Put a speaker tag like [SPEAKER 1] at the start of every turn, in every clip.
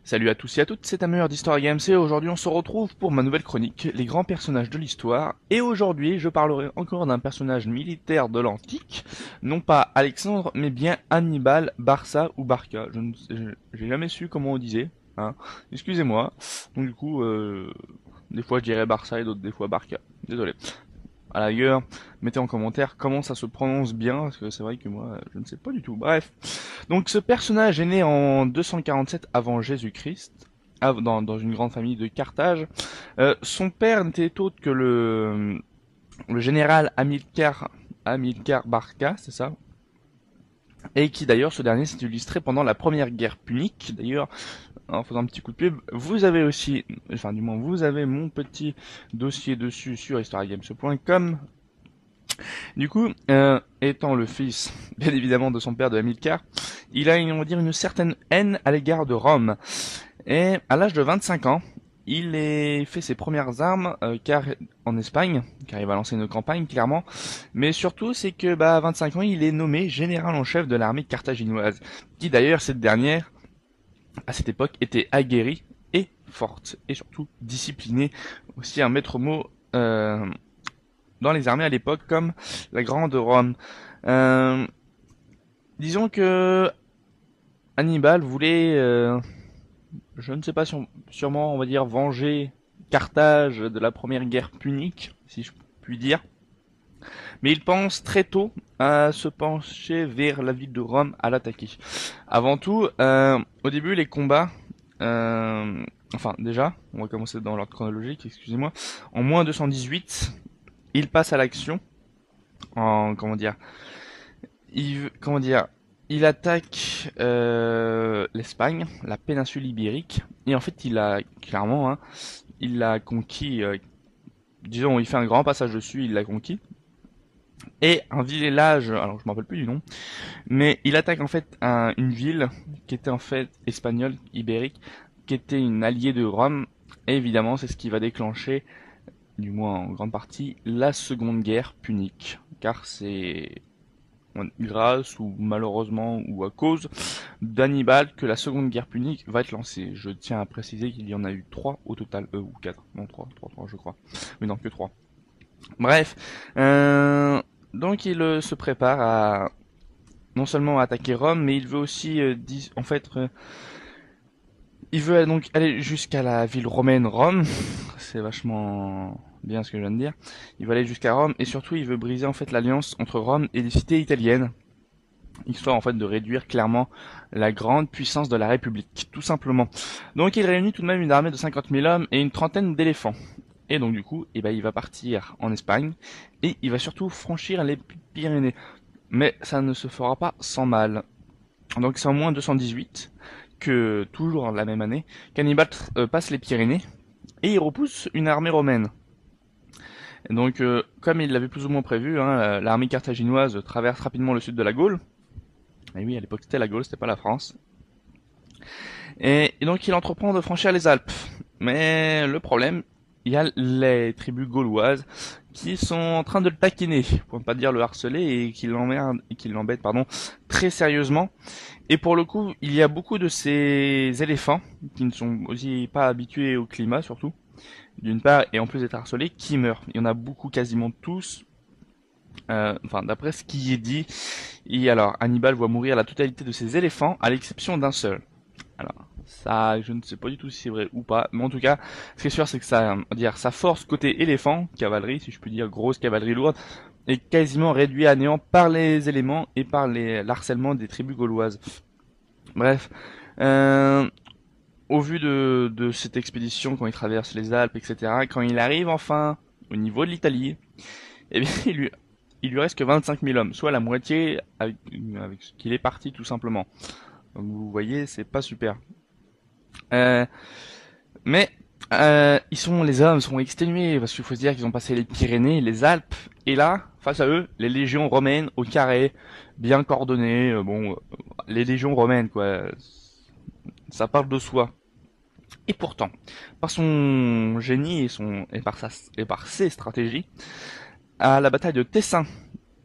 [SPEAKER 1] Salut à tous et à toutes, c'est Tamer d'Histoire Games et aujourd'hui on se retrouve pour ma nouvelle chronique, les grands personnages de l'histoire. Et aujourd'hui je parlerai encore d'un personnage militaire de l'antique, non pas Alexandre mais bien Hannibal, Barca ou Barca. J'ai jamais su comment on disait, hein. Excusez-moi. Donc du coup, des fois je dirais Barça et d'autres des fois Barca. Désolé. À la rigueur, mettez en commentaire comment ça se prononce bien, parce que c'est vrai que moi je ne sais pas du tout. Bref. Donc ce personnage est né en 247 avant Jésus-Christ, dans une grande famille de Carthage. Son père n'était autre que le général Hamilcar Barca, c'est ça, et qui d'ailleurs ce dernier s'est illustré pendant la première guerre punique. D'ailleurs, en faisant un petit coup de pub, vous avez aussi, enfin du moins vous avez mon petit dossier dessus sur historygames.com. Du coup, étant le fils, bien évidemment, de son père de Hamilcar, il a, on va dire, une certaine haine à l'égard de Rome. Et à l'âge de 25 ans, il fait ses premières armes car en Espagne, car il va lancer une campagne clairement. Mais surtout, c'est que à 25 ans, il est nommé général en chef de l'armée carthaginoise, qui d'ailleurs cette dernière, à cette époque, était aguerrie et forte et surtout disciplinée, aussi un maître mot dans les armées à l'époque comme la Grande Rome. Euh, disons que Hannibal voulait, je ne sais pas, sûrement on va dire venger Carthage de la première guerre punique, si je puis dire. Mais il pense très tôt à se pencher vers la ville de Rome à l'attaquer. Avant tout, au début les combats, enfin déjà, on va commencer dans l'ordre chronologique, excusez-moi. En moins 218, il passe à l'action en comment dire, comment dire, il attaque l'Espagne, la péninsule ibérique, et en fait il a clairement, hein, il l'a conquis. Disons, il fait un grand passage dessus, il l'a conquis. Et un village, alors je me rappelle plus du nom, mais il attaque en fait une ville qui était en fait espagnole, ibérique, qui était une alliée de Rome. Et évidemment, c'est ce qui va déclencher, du moins en grande partie, la seconde guerre punique, car c'est grâce ou malheureusement ou à cause d'Hannibal que la seconde guerre punique va être lancée. Je tiens à préciser qu'il y en a eu 3 au total, ou 4, non 3 je crois, mais non que 3. Bref, donc il se prépare à non seulement attaquer Rome, mais il veut aussi, en fait, il veut donc aller jusqu'à la ville romaine Rome. C'est vachement bien ce que je viens de dire. Il veut aller jusqu'à Rome et surtout il veut briser en fait l'alliance entre Rome et les cités italiennes, histoire en fait de réduire clairement la grande puissance de la République, tout simplement. Donc il réunit tout de même une armée de 50 000 hommes et une trentaine d'éléphants. Et donc du coup, il va partir en Espagne et il va surtout franchir les Pyrénées. Mais ça ne se fera pas sans mal. Donc c'est en moins 218 que, toujours la même année, qu'Hannibal passe les Pyrénées et il repousse une armée romaine. Et donc, comme il l'avait plus ou moins prévu, hein, l'armée carthaginoise traverse rapidement le sud de la Gaule. Et oui, à l'époque c'était la Gaule, c'était pas la France. Et donc il entreprend de franchir les Alpes. Mais le problème, il y a les tribus gauloises qui sont en train de le taquiner, pour ne pas dire le harceler, et qui l'embêtent, pardon, très sérieusement. Et pour le coup, il y a beaucoup de ces éléphants, qui ne sont aussi pas habitués au climat surtout, d'une part, et en plus d'être harcelés, qui meurent. Il y en a beaucoup, quasiment tous. Enfin, d'après ce qui est dit, et alors Hannibal voit mourir la totalité de ses éléphants, à l'exception d'un seul. Alors, ça, je ne sais pas du tout si c'est vrai ou pas, mais en tout cas, ce qui est sûr, c'est que sa force côté éléphant, cavalerie, si je puis dire, grosse cavalerie lourde, est quasiment réduite à néant par les éléments et par l'harcèlement des tribus gauloises. Bref, au vu de cette expédition, quand il traverse les Alpes, etc., quand il arrive enfin au niveau de l'Italie, eh bien, il lui reste que 25 000 hommes, soit la moitié avec ce qu'il est parti tout simplement. Donc vous voyez, c'est pas super. Euh, mais les hommes sont exténués parce qu'il faut se dire qu'ils ont passé les Pyrénées, les Alpes, et là, face à eux, les légions romaines au carré, bien coordonnées. Les légions romaines, quoi, ça parle de soi. Et pourtant, par son génie et par ses stratégies, à la bataille de Tessin,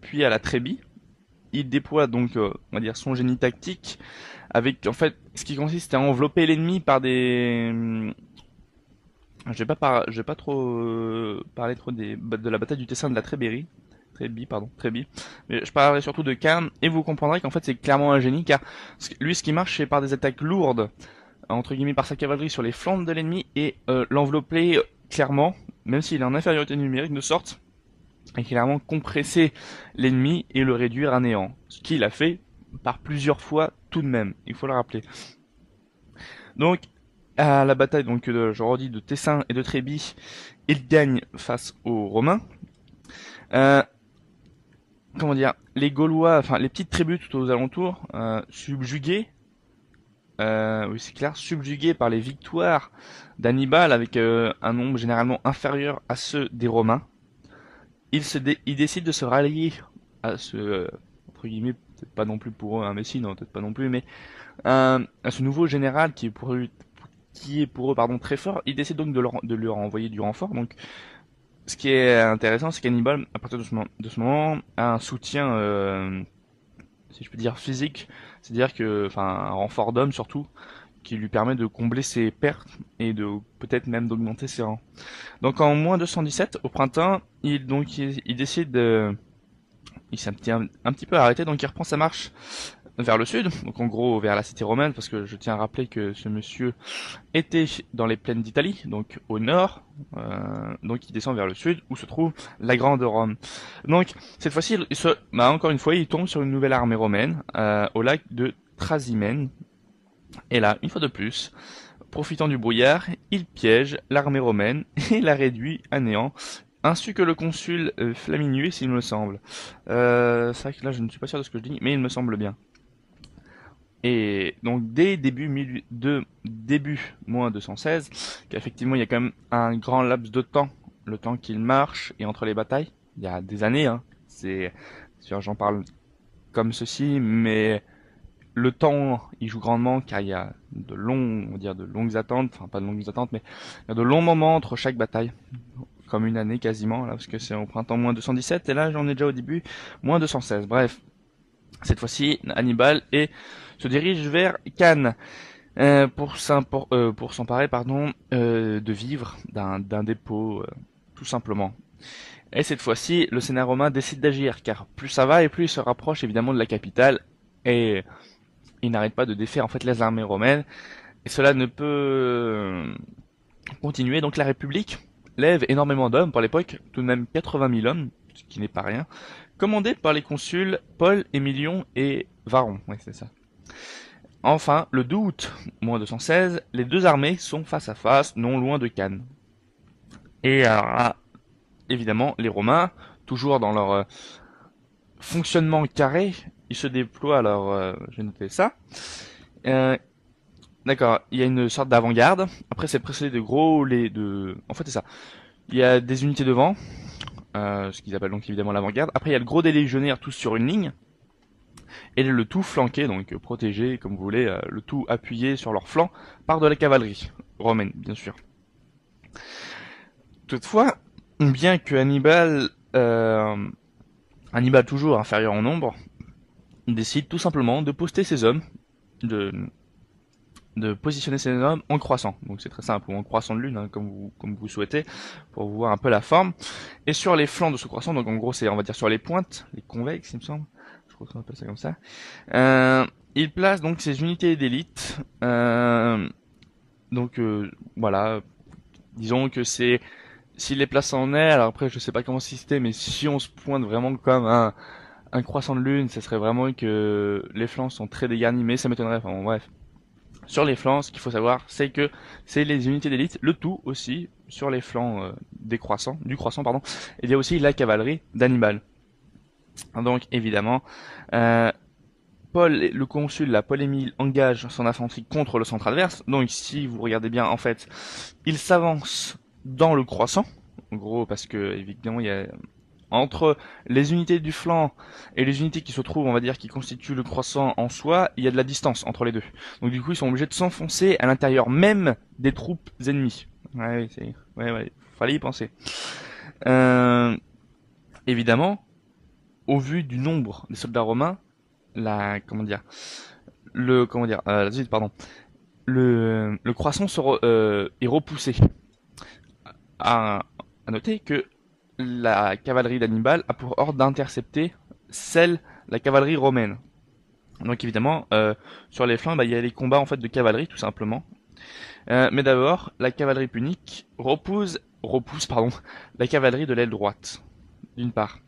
[SPEAKER 1] puis à la Trébie, il déploie donc, on va dire, son génie tactique avec en fait ce qui consiste à envelopper l'ennemi par des je vais pas trop parler trop de la bataille du Tessin de la Trébie, mais je parlerai surtout de Khan, et vous comprendrez qu'en fait c'est clairement un génie, car lui ce qui marche c'est par des attaques lourdes, entre guillemets par sa cavalerie sur les flancs de l'ennemi, et l'envelopper clairement, même s'il est en infériorité numérique, de sorte à clairement compresser l'ennemi et le réduire à néant. Ce qu'il a fait par plusieurs fois tout de même, il faut le rappeler. Donc, à la bataille, donc, je redis, de Tessin et de Trébie, il gagne face aux Romains. Euh, comment dire, les Gaulois, enfin les petites tribus tout aux alentours, subjuguées, oui c'est clair, subjuguées par les victoires d'Hannibal avec un nombre généralement inférieur à ceux des Romains, ils décident de se rallier à ce, entre guillemets, peut-être pas non plus pour eux un messie, non peut-être pas non plus, mais à ce nouveau général qui est pour eux pardon très fort. Ils décident donc de leur envoyer du renfort. Donc ce qui est intéressant, c'est qu'Hannibal, à partir de ce moment, a un soutien, si je peux dire, physique, c'est-à-dire que, enfin, un renfort d'hommes surtout, qui lui permet de combler ses pertes et de peut-être même d'augmenter ses rangs. Donc en moins 217, au printemps, il décide de, il s'est un petit peu arrêté, donc il reprend sa marche vers le sud, donc en gros vers la cité romaine, parce que je tiens à rappeler que ce monsieur était dans les plaines d'Italie, donc au nord, donc il descend vers le sud, où se trouve la Grande Rome. Donc cette fois-ci, encore une fois, il tombe sur une nouvelle armée romaine, au lac de Trasimène, et là, une fois de plus, profitant du brouillard, il piège l'armée romaine et la réduit à néant, ainsi que le consul Flaminius, il me semble. C'est vrai que là, je ne suis pas sûr de ce que je dis, mais il me semble bien. Et donc dès début moins 216, qu'effectivement il y a quand même un grand laps de temps, le temps qu'il marche et entre les batailles, il y a des années, hein. C'est sûr, j'en parle comme ceci, mais le temps il joue grandement car il y a on va dire de longues attentes, enfin pas de longues attentes, mais il y a de longs moments entre chaque bataille, comme une année quasiment là, parce que c'est au printemps moins 217 et là j'en ai déjà au début moins 216. Bref, cette fois-ci Hannibal se dirige vers Cannes pour s'emparer de vivres d'un dépôt tout simplement. Et cette fois-ci, le Sénat romain décide d'agir, car plus ça va et plus il se rapproche évidemment de la capitale, et il n'arrête pas de défaire en fait les armées romaines, et cela ne peut continuer. Donc la République lève énormément d'hommes pour l'époque, tout de même 80 000 hommes, ce qui n'est pas rien, commandés par les consuls Paul, Émilion et Varron. Oui, c'est ça. Enfin, le 2 août, moins 216, les deux armées sont face à face, non loin de Cannes. Et alors là, évidemment, les Romains, toujours dans leur fonctionnement carré, ils se déploient, alors j'ai noté ça. D'accord, il y a une sorte d'avant-garde, après c'est précédé En fait c'est ça, il y a des unités devant, ce qu'ils appellent donc évidemment l'avant-garde, après il y a le gros des légionnaires tous sur une ligne, et le tout flanqué, donc protégé, comme vous voulez, le tout appuyé sur leur flanc par de la cavalerie romaine, bien sûr. Toutefois, bien que Hannibal toujours inférieur en nombre, décide tout simplement de poster ses hommes, de positionner ses hommes en croissant. Donc c'est très simple, ou en croissant de lune, hein, comme vous souhaitez, pour voir un peu la forme. Et sur les flancs de ce croissant, donc en gros c'est on va dire sur les pointes, les convexes il me semble, je crois qu'on appelle ça comme ça, il place donc ses unités d'élite. Voilà, disons que c'est s'il les place en air, alors après je sais pas comment c'était, mais si on se pointe vraiment comme un croissant de lune, ça serait vraiment que les flancs sont très dégarnis, mais ça m'étonnerait, enfin bon, bref. Sur les flancs, ce qu'il faut savoir, c'est que c'est les unités d'élite, le tout aussi, sur les flancs du croissant, pardon, il y a aussi la cavalerie d'Hannibal. Donc évidemment, le consul, Paul-Émile, engage son infanterie contre le centre adverse. Donc si vous regardez bien, en fait, il s'avance dans le croissant, en gros, parce que évidemment il y a entre les unités du flanc et les unités qui se trouvent, on va dire, qui constituent le croissant en soi, il y a de la distance entre les deux. Donc du coup, ils sont obligés de s'enfoncer à l'intérieur même des troupes ennemies. Ouais, fallait y penser. Évidemment, au vu du nombre des soldats romains, comment dire, comment dire, zut, pardon, le croissant est repoussé. À noter que la cavalerie d'Hannibal a pour ordre d'intercepter la cavalerie romaine. Donc évidemment, sur les flancs, il y a les combats en fait de cavalerie tout simplement. Mais d'abord, la cavalerie punique repousse la cavalerie de l'aile droite, d'une part.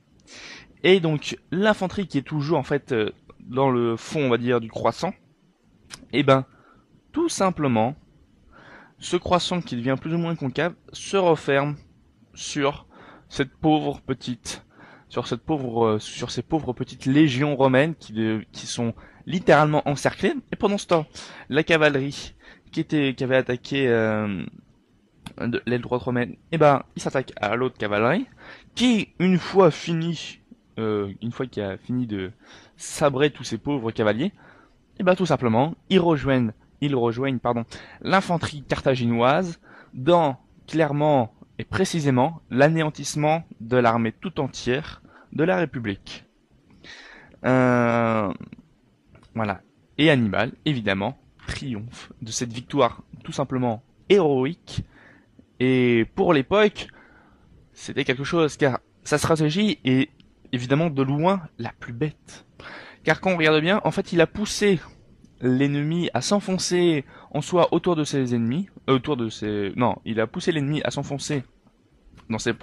[SPEAKER 1] Et donc l'infanterie qui est toujours en fait dans le fond, on va dire, du croissant, et tout simplement, ce croissant qui devient plus ou moins concave se referme sur cette pauvre petite, sur ces pauvres petites légions romaines qui sont littéralement encerclées. Et pendant ce temps, la cavalerie qui avait attaqué de l'aile droite romaine, il s'attaque à l'autre cavalerie qui, une fois qu'il a fini de sabrer tous ces pauvres cavaliers, tout simplement, ils rejoignent l'infanterie carthaginoise dans, clairement et précisément, l'anéantissement de l'armée tout entière de la République. Voilà. Et Hannibal, évidemment, triomphe de cette victoire tout simplement héroïque. Et pour l'époque, c'était quelque chose, car sa stratégie est évidemment de loin la plus bête. Car quand on regarde bien, en fait, il a poussé l'ennemi à s'enfoncer en soi autour de ses ennemis, il a poussé l'ennemi à s'enfoncer dans sa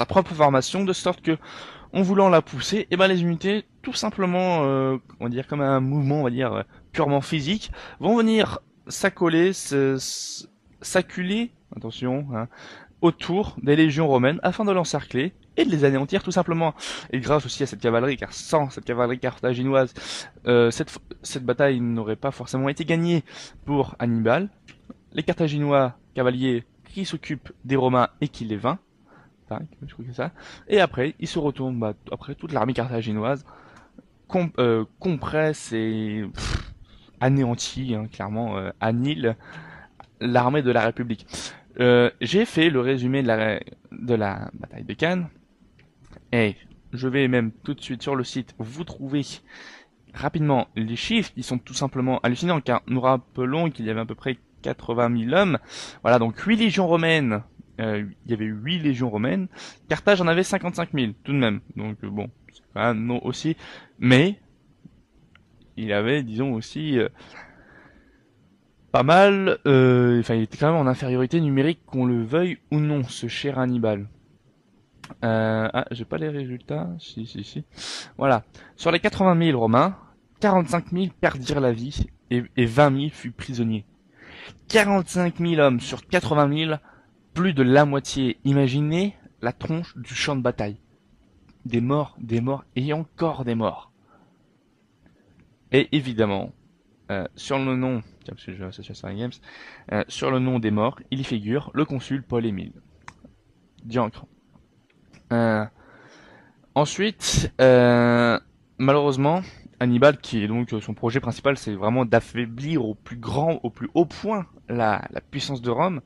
[SPEAKER 1] propre formation, de sorte que, en voulant la pousser, les unités, tout simplement, on va dire comme un mouvement, on va dire purement physique, vont venir s'acculer, attention, autour des légions romaines afin de l'encercler et de les anéantir tout simplement. Et grâce aussi à cette cavalerie, car sans cette cavalerie carthaginoise, cette bataille n'aurait pas forcément été gagnée pour Hannibal. Les Carthaginois cavaliers qui s'occupent des Romains et qui les vainc, je crois que c'est ça. Et après, ils se retournent, après toute l'armée carthaginoise compresse et anéantit, clairement, annihile l'armée de la République. J'ai fait le résumé de la bataille de Cannes, et je vais même tout de suite sur le site vous trouver rapidement les chiffres qui sont tout simplement hallucinants, car nous rappelons qu'il y avait à peu près 80 000 hommes. Voilà, donc 8 légions romaines. Il y avait 8 légions romaines. Carthage en avait 55 000, tout de même. Donc bon, c'est quand même non aussi. Mais, il avait, disons aussi, pas mal, il était quand même en infériorité numérique, qu'on le veuille ou non, ce cher Hannibal. J'ai pas les résultats. Si. Voilà. Sur les 80 000 romains, 45 000 perdirent la vie et 20 000 furent prisonniers. 45 000 hommes sur 80 000, plus de la moitié. Imaginez la tronche du champ de bataille. Des morts et encore des morts. Et évidemment, sur le nom, parce que je vais associer ça à Games, sur le nom des morts, il y figure le consul Paul-Émile. Diancre. Ensuite, malheureusement, Hannibal, qui est donc son projet principal, c'est vraiment d'affaiblir au plus haut point la puissance de Rome.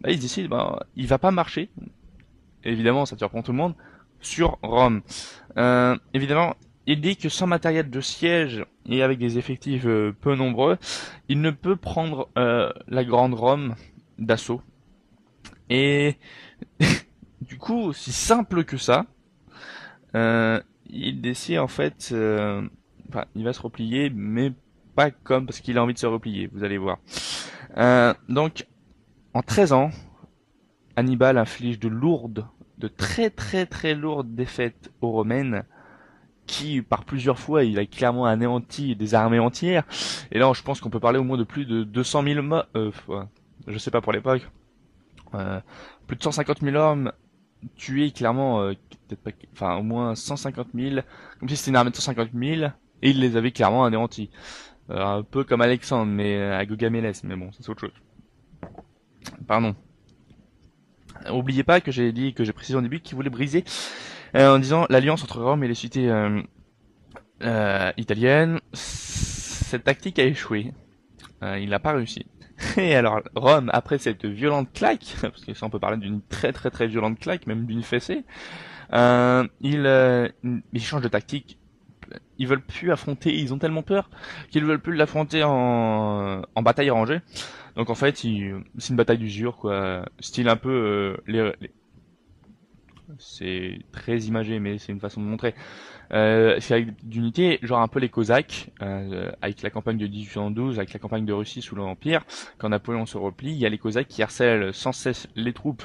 [SPEAKER 1] Il se décide, il va pas marcher. Évidemment, ça surprend tout le monde sur Rome. Évidemment, il dit que sans matériel de siège et avec des effectifs peu nombreux, il ne peut prendre la grande Rome d'assaut. Et du coup, aussi simple que ça, il décide en fait, il va se replier, mais pas parce qu'il a envie de se replier, vous allez voir. Donc, en 13 ans, Hannibal inflige de très très très lourdes défaites aux Romaines, qui par plusieurs fois il a clairement anéanti des armées entières. Et là, je pense qu'on peut parler au moins de plus de 200 000 morts, je sais pas pour l'époque, plus de 150 000 hommes tués, clairement, au moins 150 000, comme si c'était une armée de 150 000, et il les avait clairement anéantis. Un peu comme Alexandre, mais à Gaugamélès, mais bon, ça c'est autre chose. Pardon. Oubliez pas que j'ai précisé au début qu'il voulait briser, en disant l'alliance entre Rome et les cités italiennes. Cette tactique a échoué. Il n'a pas réussi. Et alors, Rome, après cette violente claque, parce que ça on peut parler d'une très très très violente claque, même d'une fessée, il change de tactique ils veulent plus affronter, ils ont tellement peur qu'ils veulent plus l'affronter en bataille rangée. Donc en fait, c'est une bataille d'usure, quoi. Style un peu c'est très imagé, mais c'est une façon de montrer. C'est avec d'unité, genre un peu les Cosaques, avec la campagne de 1812, avec la campagne de Russie sous l'Empire, quand Napoléon se replie, il y a les Cosaques qui harcèlent sans cesse les troupes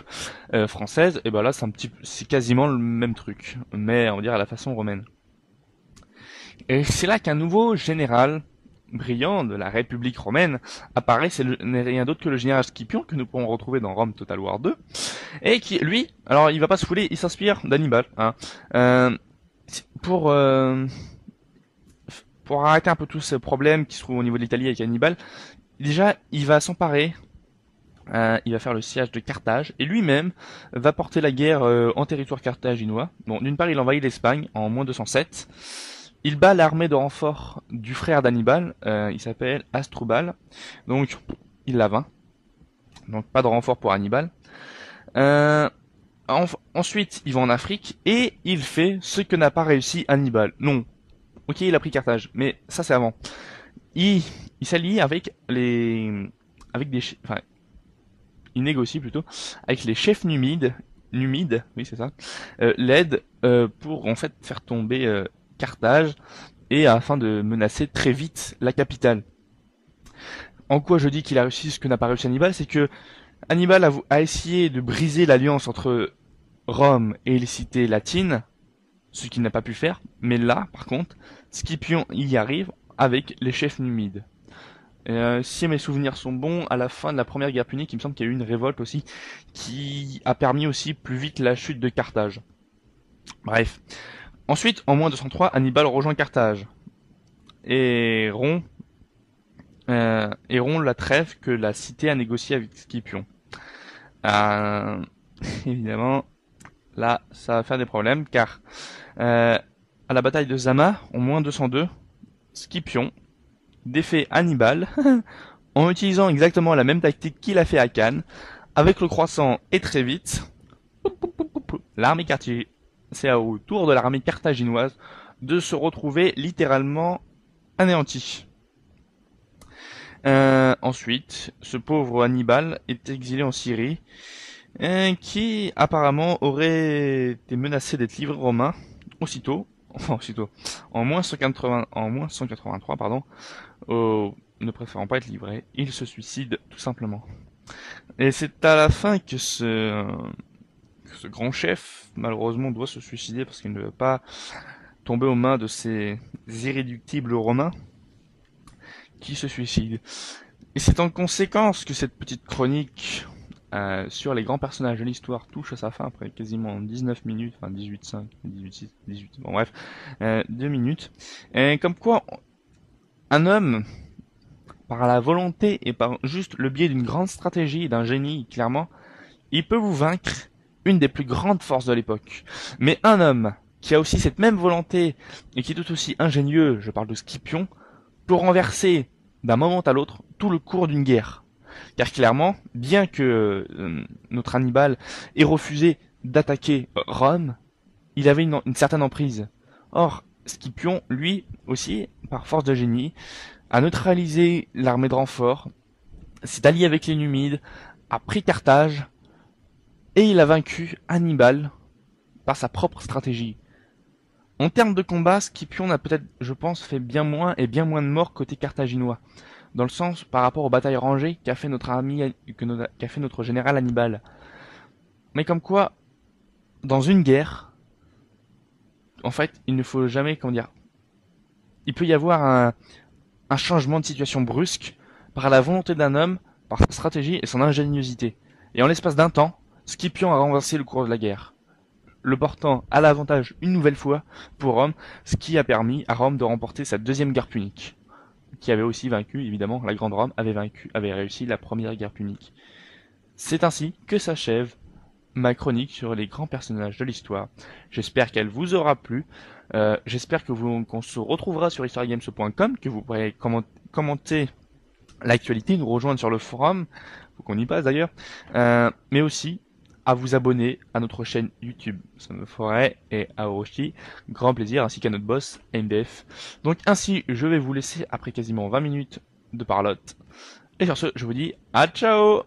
[SPEAKER 1] françaises, et ben là c'est quasiment le même truc, mais on va dire à la façon romaine. Et c'est là qu'un nouveau général brillant de la République romaine apparaît, n'est rien d'autre que le général Scipion, que nous pourrons retrouver dans Rome Total War 2, et qui, lui, alors il va pas se fouler, il s'inspire d'Hannibal, hein, pour euh, pour arrêter un peu tous ces problèmes qui se trouvent au niveau de l'Italie avec Hannibal. Déjà, il va s'emparer, il va faire le siège de Carthage, et lui-même va porter la guerre en territoire carthaginois. Bon, d'une part, il envahit l'Espagne en moins 207. Il bat l'armée de renfort du frère d'Hannibal, il s'appelle Asdrubal, donc il la vainc. Donc pas de renfort pour Hannibal. Ensuite, il va en Afrique et il fait ce que n'a pas réussi Hannibal. Non, ok, il a pris Carthage, mais ça c'est avant. Il, il s'allie avec enfin, il négocie plutôt avec les chefs numides, oui c'est ça, l'aide pour en fait faire tomber Carthage et afin de menacer très vite la capitale. En quoi je dis qu'il a réussi ce que n'a pas réussi Hannibal, c'est que Hannibal a essayé de briser l'alliance entre Rome et les cités latines, ce qu'il n'a pas pu faire, mais là, par contre, Scipion y arrive avec les chefs numides. Si mes souvenirs sont bons, à la fin de la première guerre punique, il me semble qu'il y a eu une révolte aussi, qui a permis aussi plus vite la chute de Carthage. Bref. Ensuite, en moins 203, Hannibal rejoint Carthage. Et rompt la trêve que la cité a négociée avec Scipion. Évidemment, là, ça va faire des problèmes, car à la bataille de Zama, en moins 202, Scipion défait Hannibal en utilisant exactement la même tactique qu'il a fait à Cannes, avec le croissant et très vite, l'armée carthaginoise, c'est au tour de l'armée carthaginoise de se retrouver littéralement anéantie. Ensuite, ce pauvre Hannibal est exilé en Syrie, qui apparemment aurait été menacé d'être livré aux Romains aussitôt, en moins 183, pardon, ne préférant pas être livré, il se suicide tout simplement. Et c'est à la fin que ce grand chef, malheureusement, doit se suicider parce qu'il ne veut pas tomber aux mains de ces irréductibles Romains qui se suicident. Et c'est en conséquence que cette petite chronique sur les grands personnages de l'histoire touche à sa fin après quasiment 19 minutes, enfin 18,5, 18,6, 18, bon bref, 2 minutes. Et comme quoi, un homme, par la volonté et par juste le biais d'une grande stratégie et d'un génie, clairement, il peut vous vaincre une des plus grandes forces de l'époque. Mais un homme qui a aussi cette même volonté et qui est tout aussi ingénieux, je parle de Scipion, peut renverser d'un moment à l'autre tout le cours d'une guerre. Car clairement, bien que notre Hannibal ait refusé d'attaquer Rome, il avait une certaine emprise. Or, Scipion, lui aussi, par force de génie, a neutralisé l'armée de renfort, s'est allié avec les Numides, a pris Carthage, et il a vaincu Hannibal par sa propre stratégie. En termes de combat, Scipion a peut-être, je pense, fait bien moins et bien moins de morts côté carthaginois. Dans le sens, par rapport aux batailles rangées qu'a fait qu'a fait notre général Hannibal. Mais comme quoi, dans une guerre, en fait, il ne faut jamais, comment dire, il peut y avoir un changement de situation brusque par la volonté d'un homme, par sa stratégie et son ingéniosité. Et en l'espace d'un temps, Scipion a renversé le cours de la guerre, le portant à l'avantage une nouvelle fois pour Rome, ce qui a permis à Rome de remporter sa deuxième guerre punique, qui avait aussi vaincu, évidemment, la Grande Rome avait réussi la première guerre punique. C'est ainsi que s'achève ma chronique sur les grands personnages de l'histoire. J'espère qu'elle vous aura plu. J'espère que qu'on se retrouvera sur historygames.com, que vous pourrez commenter l'actualité, nous rejoindre sur le forum, faut qu'on y passe d'ailleurs, mais aussi à vous abonner à notre chaîne YouTube Sonoforêt et à Orochi, grand plaisir, ainsi qu'à notre boss MDF. Donc ainsi, je vais vous laisser après quasiment 20 minutes de parlotte. Et sur ce, je vous dis à ciao.